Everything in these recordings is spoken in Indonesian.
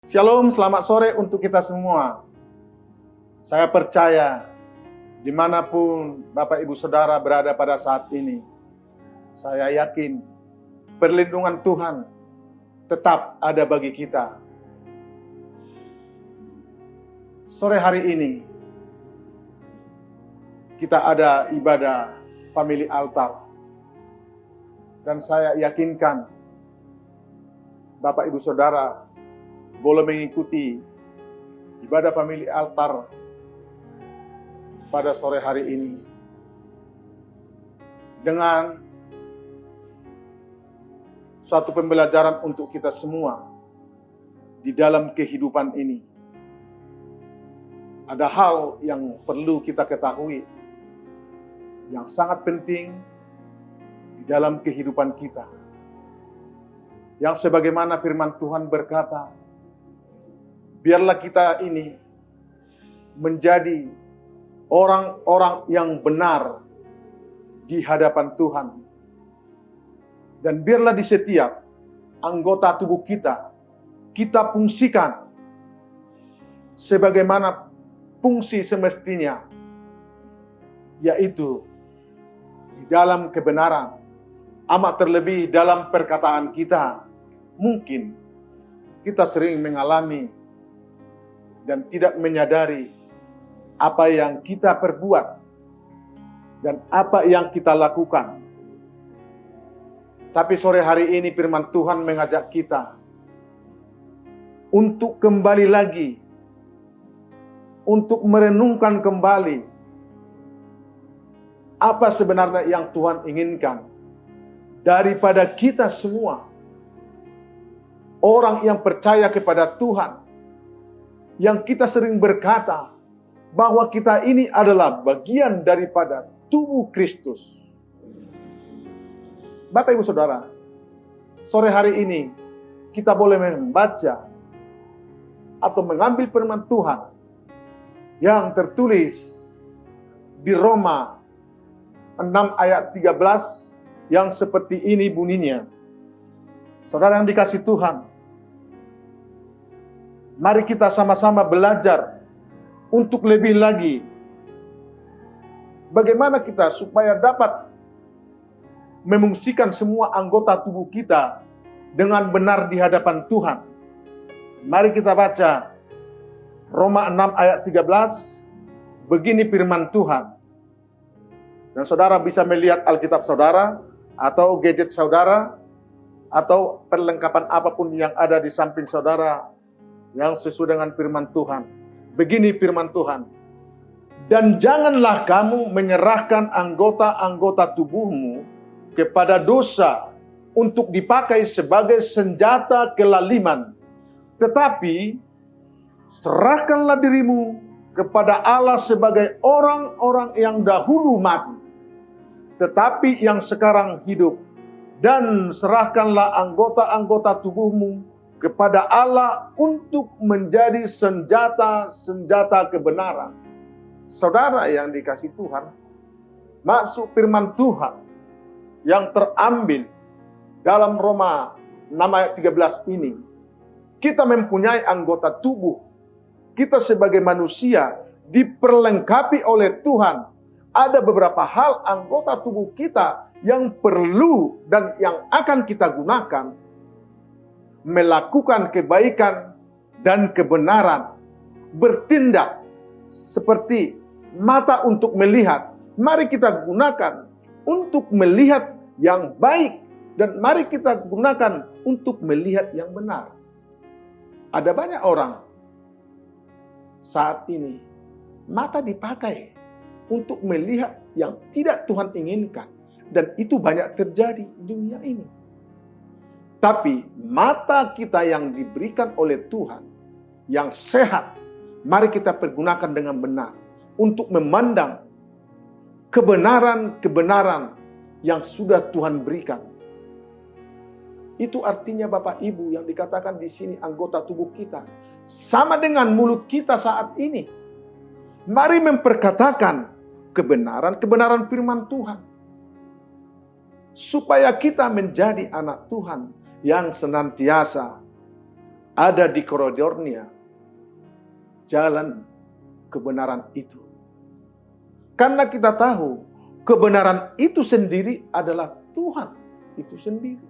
Shalom, selamat sore untuk kita semua. Saya percaya dimanapun Bapak Ibu Saudara berada pada saat ini, saya yakin perlindungan Tuhan tetap ada bagi kita. Sore hari ini kita ada ibadah family altar, dan saya yakinkan Bapak Ibu Saudara boleh mengikuti ibadah family altar pada sore hari ini dengan suatu pembelajaran untuk kita semua di dalam kehidupan ini. Ada hal yang perlu kita ketahui yang sangat penting di dalam kehidupan kita, yang sebagaimana firman Tuhan berkata, biarlah kita ini menjadi orang-orang yang benar di hadapan Tuhan. Dan biarlah di setiap anggota tubuh kita, kita fungsikan sebagaimana fungsi semestinya, yaitu di dalam kebenaran. Amat terlebih dalam perkataan kita, mungkin kita sering mengalami dan tidak menyadari apa yang kita perbuat dan apa yang kita lakukan. Tapi sore hari ini firman Tuhan mengajak kita untuk kembali lagi, untuk merenungkan kembali apa sebenarnya yang Tuhan inginkan daripada kita semua, orang yang percaya kepada Tuhan, yang kita sering berkata bahwa kita ini adalah bagian daripada tubuh Kristus. Bapak Ibu Saudara, sore hari ini kita boleh membaca atau mengambil firman Tuhan yang tertulis di Roma 6 ayat 13 yang seperti ini bunyinya. Saudara yang dikasihi Tuhan, mari kita sama-sama belajar untuk lebih lagi bagaimana kita supaya dapat memungsikan semua anggota tubuh kita dengan benar di hadapan Tuhan. Mari kita baca Roma 6 ayat 13. Begini firman Tuhan. Dan saudara bisa melihat Alkitab saudara atau gadget saudara atau perlengkapan apapun yang ada di samping saudara yang sesuai dengan firman Tuhan. Begini firman Tuhan. Dan janganlah kamu menyerahkan anggota-anggota tubuhmu kepada dosa untuk dipakai sebagai senjata kelaliman. Tetapi serahkanlah dirimu kepada Allah sebagai orang-orang yang dahulu mati, tetapi yang sekarang hidup. Dan serahkanlah anggota-anggota tubuhmu kepada Allah untuk menjadi senjata-senjata kebenaran. Saudara yang dikasihi Tuhan, maksud firman Tuhan yang terambil dalam Roma 6 ayat 13 ini, kita mempunyai anggota tubuh. Kita sebagai manusia diperlengkapi oleh Tuhan. Ada beberapa hal anggota tubuh kita yang perlu dan yang akan kita gunakan melakukan kebaikan dan kebenaran, bertindak seperti mata untuk melihat. Mari kita gunakan untuk melihat yang baik, dan mari kita gunakan untuk melihat yang benar. Ada banyak orang saat ini mata dipakai untuk melihat yang tidak Tuhan inginkan, dan itu banyak terjadi di dunia ini. Tapi mata kita yang diberikan oleh Tuhan, yang sehat, mari kita pergunakan dengan benar untuk memandang kebenaran-kebenaran yang sudah Tuhan berikan. Itu artinya Bapak Ibu yang dikatakan di sini anggota tubuh kita. Sama dengan mulut kita saat ini. Mari memperkatakan kebenaran-kebenaran firman Tuhan. Supaya kita menjadi anak Tuhan yang senantiasa ada di koridornya jalan kebenaran itu. Karena kita tahu kebenaran itu sendiri adalah Tuhan itu sendiri.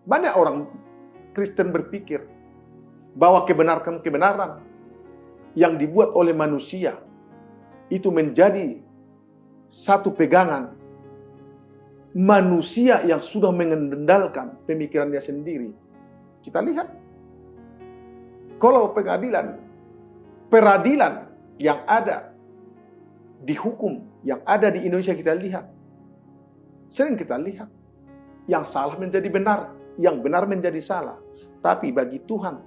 Banyak orang Kristen berpikir bahwa kebenaran yang dibuat oleh manusia itu menjadi satu pegangan manusia yang sudah mengendalikan pemikirannya sendiri. Kita lihat, kalau peradilan yang ada di hukum yang ada di Indonesia kita lihat, sering kita lihat yang salah menjadi benar, yang benar menjadi salah. Tapi bagi Tuhan,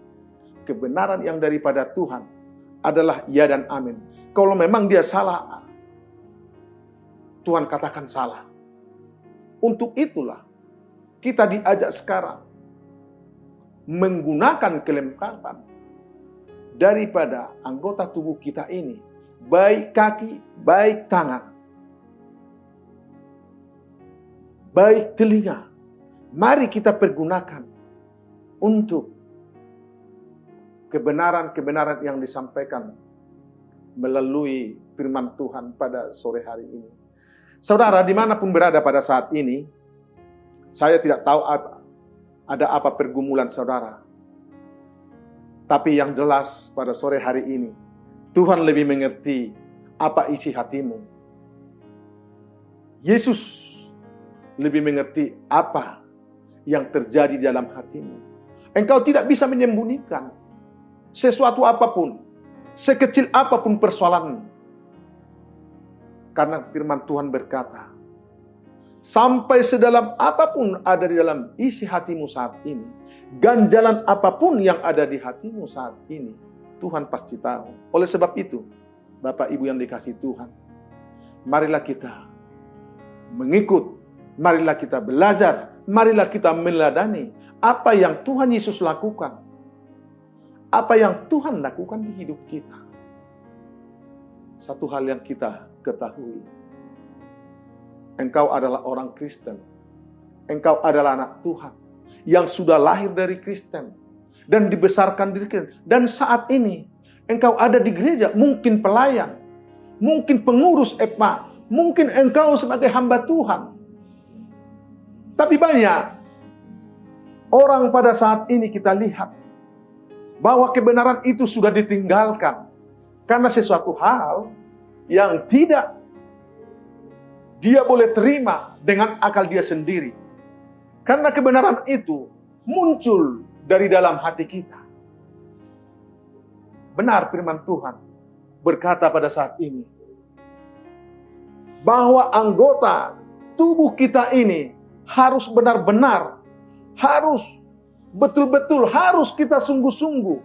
kebenaran yang daripada Tuhan adalah ya dan amin. Kalau memang dia salah, Tuhan katakan salah. Untuk itulah kita diajak sekarang menggunakan kelengkapan daripada anggota tubuh kita ini, baik kaki, baik tangan, baik telinga. Mari kita pergunakan untuk kebenaran-kebenaran yang disampaikan melalui firman Tuhan pada sore hari ini. Saudara, dimanapun berada pada saat ini, saya tidak tahu ada apa pergumulan saudara. Tapi yang jelas pada sore hari ini, Tuhan lebih mengerti apa isi hatimu. Yesus lebih mengerti apa yang terjadi dalam hatimu. Engkau tidak bisa menyembunyikan sesuatu apapun, sekecil apapun persoalanmu. Karena firman Tuhan berkata, sampai sedalam apapun ada di dalam isi hatimu saat ini, ganjalan apapun yang ada di hatimu saat ini, Tuhan pasti tahu. Oleh sebab itu, Bapak Ibu yang dikasihi Tuhan, marilah kita mengikut, marilah kita belajar, marilah kita meladani apa yang Tuhan Yesus lakukan, apa yang Tuhan lakukan di hidup kita. Satu hal yang kita ketahui, engkau adalah orang Kristen, engkau adalah anak Tuhan yang sudah lahir dari Kristen dan dibesarkan di Kristen. Dan saat ini engkau ada di gereja, mungkin pelayan, mungkin pengurus EPMA, mungkin engkau sebagai hamba Tuhan. Tapi banyak orang pada saat ini kita lihat bahwa kebenaran itu sudah ditinggalkan karena sesuatu hal yang tidak dia boleh terima dengan akal dia sendiri. Karena kebenaran itu muncul dari dalam hati kita. Benar firman Tuhan berkata pada saat ini, bahwa anggota tubuh kita ini harus benar-benar, harus betul-betul, harus kita sungguh-sungguh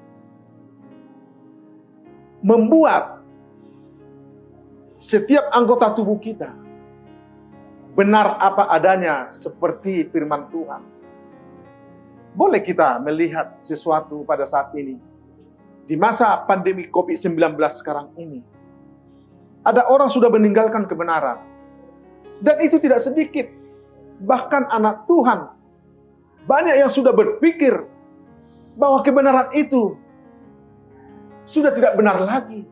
membuat setiap anggota tubuh kita benar apa adanya seperti firman Tuhan. Boleh kita melihat sesuatu pada saat ini. Di masa pandemi COVID-19 sekarang ini, ada orang sudah meninggalkan kebenaran. Dan itu tidak sedikit. Bahkan anak Tuhan, banyak yang sudah berpikir bahwa kebenaran itu sudah tidak benar lagi.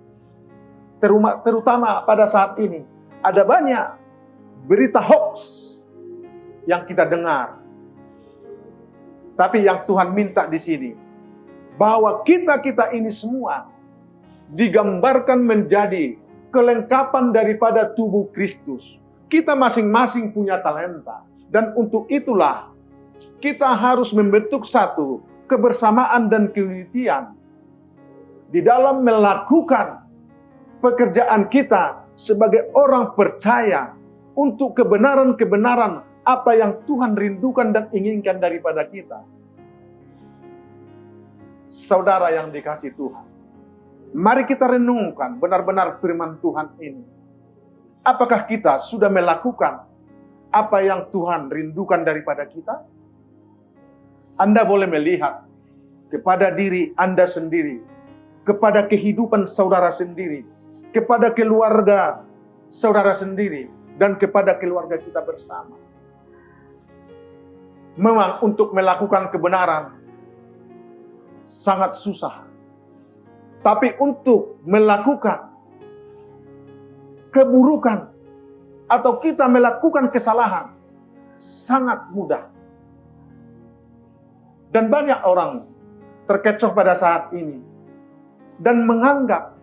Terutama pada saat ini, ada banyak berita hoax yang kita dengar. Tapi yang Tuhan minta di sini, bahwa kita ini semua digambarkan menjadi kelengkapan daripada tubuh Kristus. Kita masing-masing punya talenta. Dan untuk itulah kita harus membentuk satu kebersamaan dan keunitian di dalam melakukan pekerjaan kita sebagai orang percaya untuk kebenaran-kebenaran apa yang Tuhan rindukan dan inginkan daripada kita. Saudara yang dikasihi Tuhan, mari kita renungkan benar-benar firman Tuhan ini. Apakah kita sudah melakukan apa yang Tuhan rindukan daripada kita? Anda boleh melihat kepada diri Anda sendiri, kepada kehidupan saudara sendiri, kepada keluarga saudara sendiri, dan kepada keluarga kita bersama. Memang untuk melakukan kebenaran sangat susah. Tapi untuk melakukan keburukan atau kita melakukan kesalahan sangat mudah. Dan banyak orang terkecoh pada saat ini dan menganggap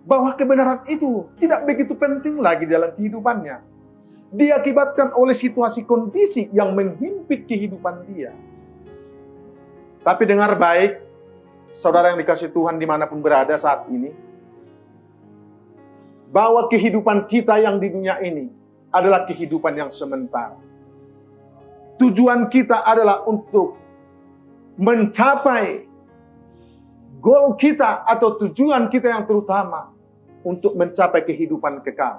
bahwa kebenaran itu tidak begitu penting lagi dalam kehidupannya. Diakibatkan oleh situasi kondisi yang menghimpit kehidupan dia. Tapi dengar baik, saudara yang dikasihi Tuhan dimanapun berada saat ini, bahwa kehidupan kita yang di dunia ini adalah kehidupan yang sementara. Tujuan kita adalah untuk mencapai goal kita atau tujuan kita yang terutama untuk mencapai kehidupan kekal.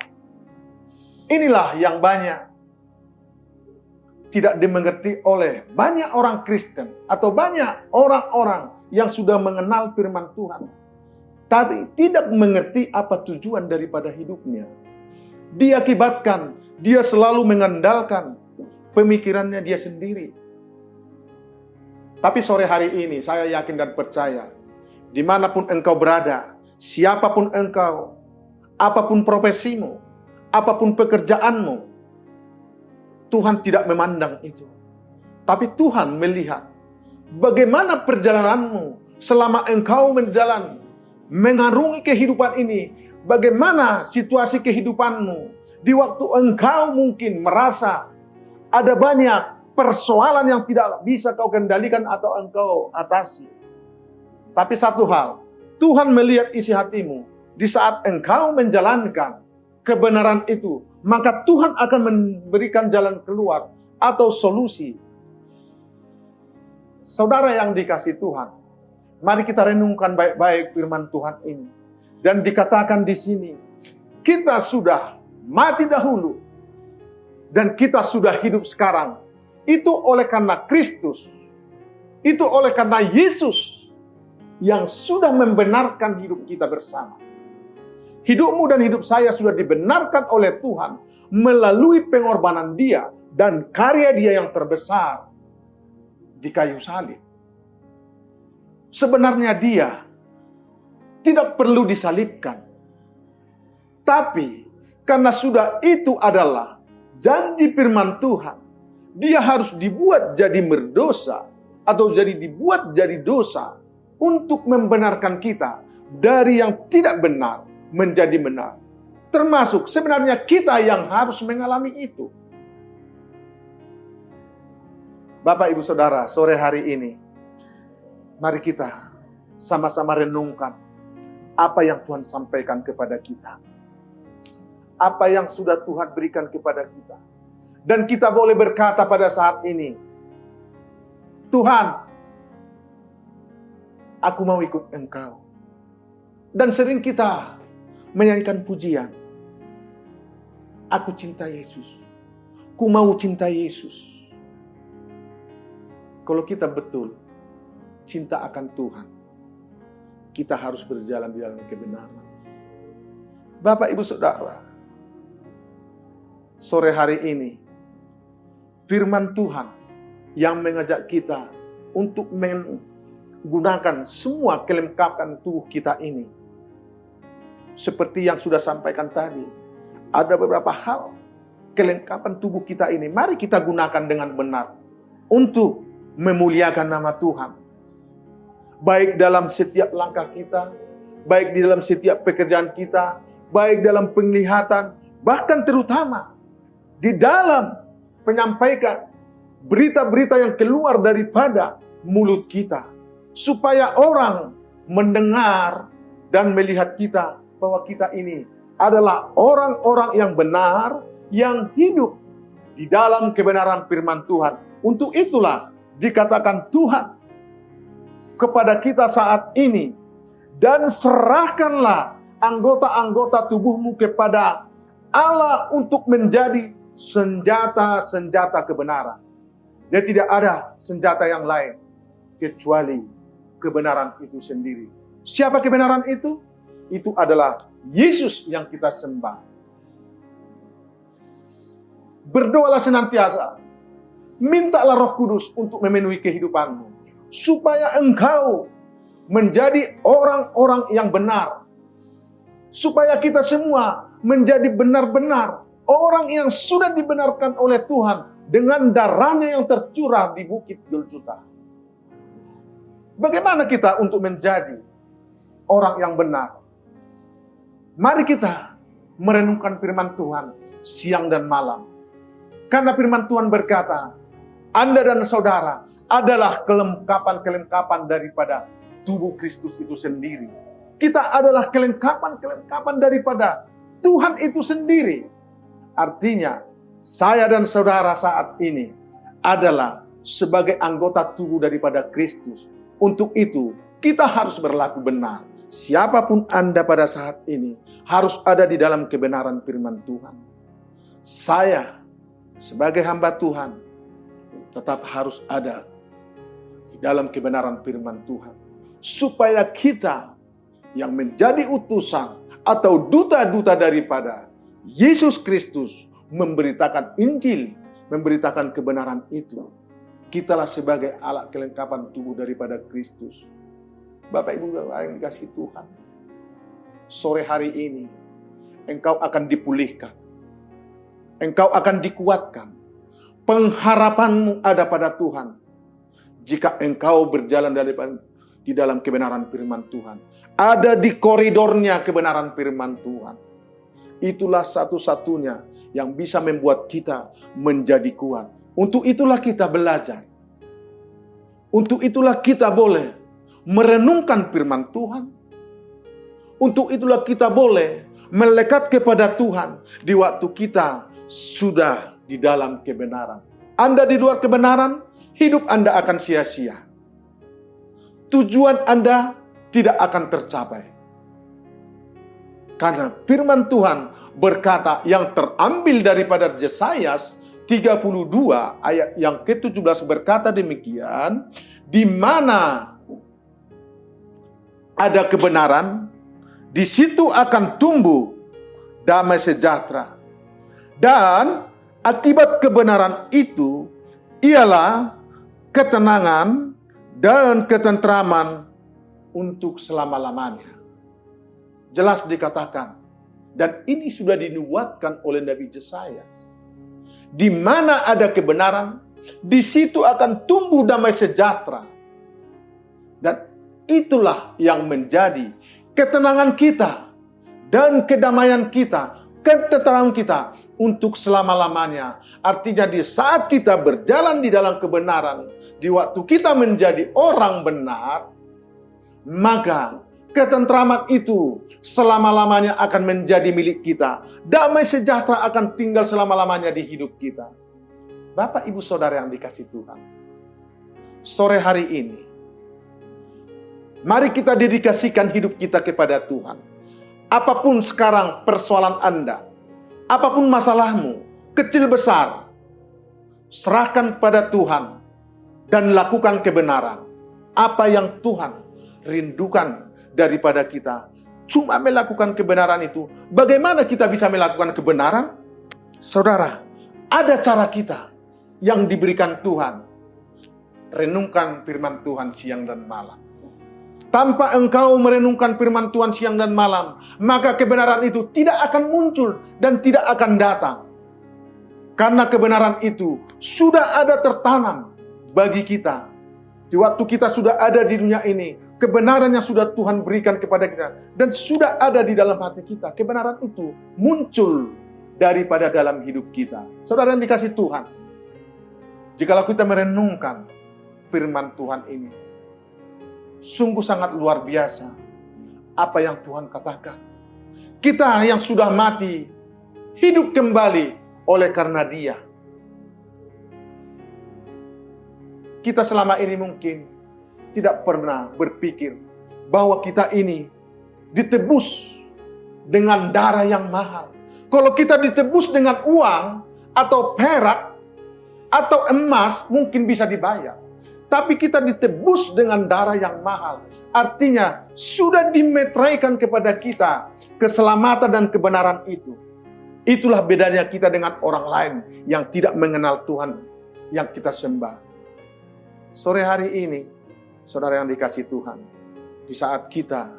Inilah yang banyak tidak dimengerti oleh banyak orang Kristen atau banyak orang-orang yang sudah mengenal firman Tuhan, tapi tidak mengerti apa tujuan daripada hidupnya. Diakibatkan dia selalu mengandalkan pemikirannya dia sendiri. Tapi sore hari ini saya yakin dan percaya, dimanapun engkau berada, siapapun engkau, apapun profesimu, apapun pekerjaanmu, Tuhan tidak memandang itu. Tapi Tuhan melihat bagaimana perjalananmu selama engkau menjalan, mengarungi kehidupan ini. Bagaimana situasi kehidupanmu di waktu engkau mungkin merasa ada banyak persoalan yang tidak bisa kau kendalikan atau engkau atasi. Tapi satu hal, Tuhan melihat isi hatimu. Di saat engkau menjalankan kebenaran itu, maka Tuhan akan memberikan jalan keluar atau solusi. Saudara yang dikasihi Tuhan, mari kita renungkan baik-baik firman Tuhan ini. Dan dikatakan di sini, kita sudah mati dahulu dan kita sudah hidup sekarang. Itu oleh karena Kristus. Itu oleh karena Yesus yang sudah membenarkan hidup kita bersama. Hidupmu dan hidup saya sudah dibenarkan oleh Tuhan melalui pengorbanan Dia dan karya Dia yang terbesar di kayu salib. Sebenarnya Dia tidak perlu disalibkan. Tapi karena sudah itu adalah janji firman Tuhan, Dia harus dibuat jadi berdosa atau dibuat jadi dosa untuk membenarkan kita dari yang tidak benar menjadi benar. Termasuk sebenarnya kita yang harus mengalami itu. Bapak, Ibu, Saudara, sore hari ini mari kita sama-sama renungkan apa yang Tuhan sampaikan kepada kita. Apa yang sudah Tuhan berikan kepada kita. Dan kita boleh berkata pada saat ini, Tuhan, aku mau ikut Engkau. Dan sering kita menyanyikan pujian, aku cinta Yesus, ku mau cinta Yesus. Kalau kita betul cinta akan Tuhan, kita harus berjalan di dalam kebenaran. Bapak, Ibu, Saudara, sore hari ini firman Tuhan yang mengajak kita untuk menggunakan semua kelengkapan tubuh kita ini. Seperti yang sudah sampaikan tadi, ada beberapa hal kelengkapan tubuh kita ini. Mari kita gunakan dengan benar untuk memuliakan nama Tuhan. Baik dalam setiap langkah kita, baik di dalam setiap pekerjaan kita, baik dalam penglihatan, bahkan terutama di dalam menyampaikan berita-berita yang keluar daripada mulut kita, supaya orang mendengar dan melihat kita bahwa kita ini adalah orang-orang yang benar, yang hidup di dalam kebenaran firman Tuhan. Untuk itulah dikatakan Tuhan kepada kita saat ini, dan serahkanlah anggota-anggota tubuhmu kepada Allah untuk menjadi senjata-senjata kebenaran. Jadi tidak ada senjata yang lain kecuali kebenaran itu sendiri. Siapa kebenaran itu? Itu adalah Yesus yang kita sembah. Berdoalah senantiasa Mintalah Roh Kudus untuk memenuhi kehidupanmu, supaya engkau menjadi orang-orang yang benar. Supaya kita semua menjadi benar-benar orang yang sudah dibenarkan oleh Tuhan dengan darahnya yang tercurah di Bukit Golgota. Bagaimana kita untuk menjadi orang yang benar? Mari kita merenungkan firman Tuhan siang dan malam. Karena firman Tuhan berkata, Anda dan saudara adalah kelengkapan-kelengkapan daripada tubuh Kristus itu sendiri. Kita adalah kelengkapan-kelengkapan daripada Tuhan itu sendiri. Artinya, saya dan saudara saat ini adalah sebagai anggota tubuh daripada Kristus. Untuk itu, kita harus berlaku benar. Siapapun Anda pada saat ini harus ada di dalam kebenaran firman Tuhan. Saya sebagai hamba Tuhan tetap harus ada di dalam kebenaran firman Tuhan. Supaya kita yang menjadi utusan atau duta-duta daripada Yesus Kristus memberitakan Injil, memberitakan kebenaran itu. Kitalah sebagai alat kelengkapan tubuh daripada Kristus. Bapak Ibu yang dikasihi Tuhan, sore hari ini engkau akan dipulihkan, engkau akan dikuatkan. Pengharapanmu ada pada Tuhan jika engkau berjalan di dalam kebenaran firman Tuhan. Ada di koridornya kebenaran firman Tuhan. Itulah satu-satunya yang bisa membuat kita menjadi kuat. Untuk itulah kita belajar. Untuk itulah kita boleh merenungkan firman Tuhan. Untuk itulah kita boleh melekat kepada Tuhan di waktu kita sudah di dalam kebenaran. Anda di luar kebenaran, hidup Anda akan sia-sia. Tujuan Anda tidak akan tercapai. Karena firman Tuhan berkata yang terambil daripada Yesaya 32 ayat yang ke-17 berkata demikian, di mana ada kebenaran, di situ akan tumbuh damai sejahtera. Dan akibat kebenaran itu ialah ketenangan dan ketentraman untuk selama-lamanya. Jelas dikatakan, dan ini sudah dinubuatkan oleh Nabi Yesaya. Di mana ada kebenaran, di situ akan tumbuh damai sejahtera. Dan itulah yang menjadi ketenangan kita dan kedamaian kita, ketentraman kita untuk selama-lamanya. Artinya di saat kita berjalan di dalam kebenaran, di waktu kita menjadi orang benar, maka ketentraman itu selama-lamanya akan menjadi milik kita. Damai sejahtera akan tinggal selama-lamanya di hidup kita. Bapak, Ibu, Saudara yang dikasihi Tuhan, sore hari ini, mari kita dedikasikan hidup kita kepada Tuhan. Apapun sekarang persoalan Anda, apapun masalahmu, kecil besar, serahkan pada Tuhan dan lakukan kebenaran. Apa yang Tuhan rindukan daripada kita, cuma melakukan kebenaran itu. Bagaimana kita bisa melakukan kebenaran? Saudara, ada cara kita yang diberikan Tuhan. Renungkan firman Tuhan siang dan malam. Tanpa engkau merenungkan firman Tuhan siang dan malam, maka kebenaran itu tidak akan muncul dan tidak akan datang. Karena kebenaran itu sudah ada tertanam bagi kita. Di waktu kita sudah ada di dunia ini, kebenaran yang sudah Tuhan berikan kepada kita dan sudah ada di dalam hati kita. Kebenaran itu muncul daripada dalam hidup kita. Saudara yang dikasihi Tuhan, jikalau kita merenungkan firman Tuhan ini, sungguh sangat luar biasa apa yang Tuhan katakan. Kita yang sudah mati hidup kembali oleh karena Dia. Kita selama ini mungkin tidak pernah berpikir bahwa kita ini ditebus dengan darah yang mahal. Kalau kita ditebus dengan uang atau perak atau emas mungkin bisa dibayar. Tapi kita ditebus dengan darah yang mahal. Artinya sudah dimeteraikan kepada kita keselamatan dan kebenaran itu. Itulah bedanya kita dengan orang lain yang tidak mengenal Tuhan. yang kita sembah. Sore hari ini, saudara yang dikasihi Tuhan, di saat kita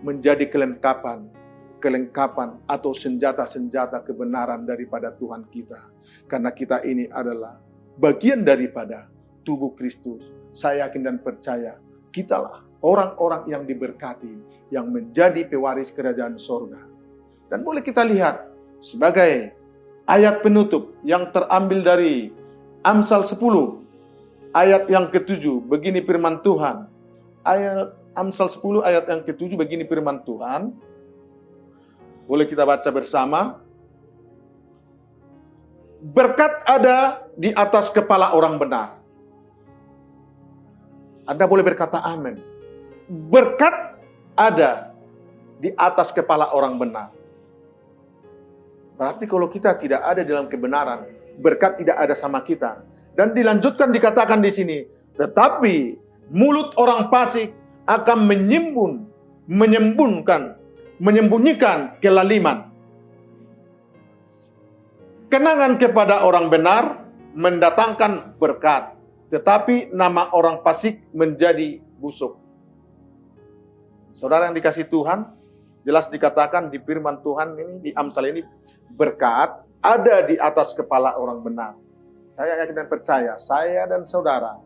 menjadi kelengkapan atau senjata-senjata kebenaran daripada Tuhan kita. Karena kita ini adalah bagian daripada tubuh Kristus. Saya yakin dan percaya, kitalah orang-orang yang diberkati, yang menjadi pewaris kerajaan sorga. Dan boleh kita lihat sebagai ayat penutup yang terambil dari Amsal 10, ayat yang ke-7, begini firman Tuhan. Ayat Amsal 10 ayat yang ke-7, begini firman Tuhan. Boleh kita baca bersama. Berkat ada di atas kepala orang benar. Anda boleh berkata amin. Berkat ada di atas kepala orang benar. Berarti kalau kita tidak ada dalam kebenaran, berkat tidak ada sama kita. Dan dilanjutkan dikatakan di sini, tetapi mulut orang fasik akan menyembunyikan kelaliman. Kenangan kepada orang benar mendatangkan berkat, tetapi nama orang fasik menjadi busuk. Saudara yang dikasihi Tuhan, jelas dikatakan di firman Tuhan ini, di Amsal ini, berkat ada di atas kepala orang benar. Saya yakin dan percaya, saya dan saudara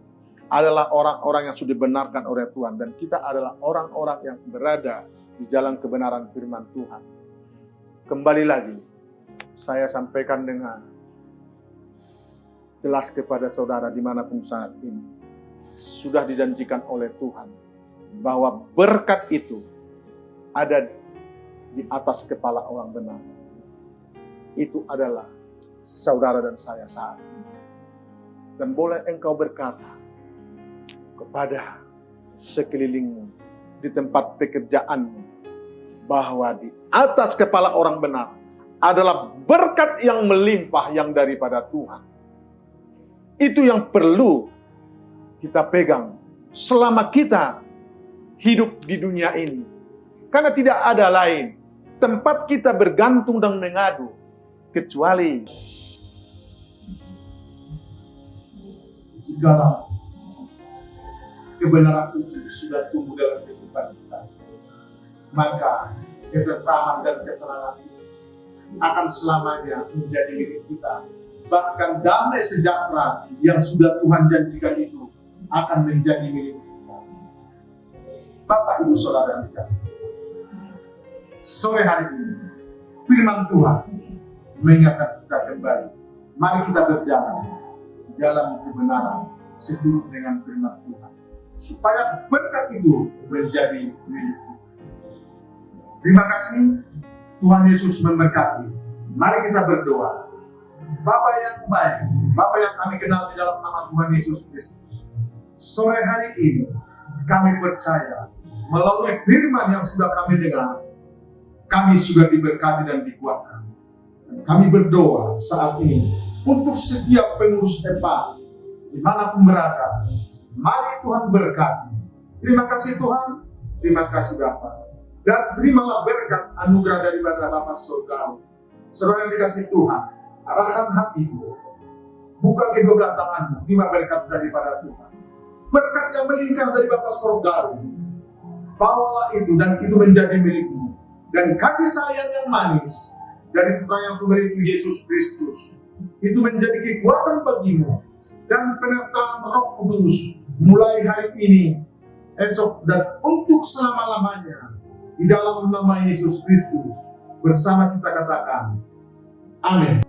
adalah orang-orang yang sudah dibenarkan oleh Tuhan. Dan kita adalah orang-orang yang berada di jalan kebenaran firman Tuhan. Kembali lagi, saya sampaikan dengan jelas kepada saudara dimanapun saat ini. Sudah dijanjikan oleh Tuhan bahwa berkat itu ada di atas kepala orang benar. Itu adalah saudara dan saya saat ini. Dan boleh engkau berkata kepada sekelilingmu, di tempat pekerjaanmu, bahwa di atas kepala orang benar adalah berkat yang melimpah yang daripada Tuhan. Itu yang perlu kita pegang selama kita hidup di dunia ini. Karena tidak ada lain tempat kita bergantung dan mengadu kecuali jikalau kebenaran itu sudah tumbuh dalam kehidupan kita, maka ketentraman dan ketenangan itu akan selamanya menjadi milik kita. Bahkan damai sejahtera yang sudah Tuhan janjikan itu akan menjadi milik kita. Bapak, Ibu, Saudara yang dikasihi, sore hari ini firman Tuhan mengingatkan kita kembali. Mari kita berjalan di dalam kebenaran seturut dengan firman Tuhan, supaya berkat itu menjadi milik kita. Terima kasih, Tuhan Yesus memberkati. Mari kita berdoa. Bapa yang baik, Bapa yang kami kenal di dalam nama Tuhan Yesus Kristus, sore hari ini kami percaya melalui firman yang sudah kami dengar, kami sudah diberkati dan dikuatkan. Dan kami berdoa saat ini untuk setiap pengurus EPA dimanapun berada. Mari Tuhan berkati. Terima kasih Tuhan, terima kasih Bapa. Dan terimalah berkat anugerah daripada Bapa Surgawi. Saudara yang dikasihi Tuhan, arahkan hatimu, buka kedua belah tanganmu, terima berkat daripada Tuhan. Berkat yang melingkar dari Bapa Surgawi, bawalah itu dan itu menjadi milikmu. Dan kasih sayang yang manis dari Putra yang tunggal itu, Yesus Kristus, itu menjadi kekuatan bagimu. Dan penyertaan Roh Kudus mulai hari ini, esok, dan untuk selama-lamanya, di dalam nama Yesus Kristus, bersama kita katakan, amin.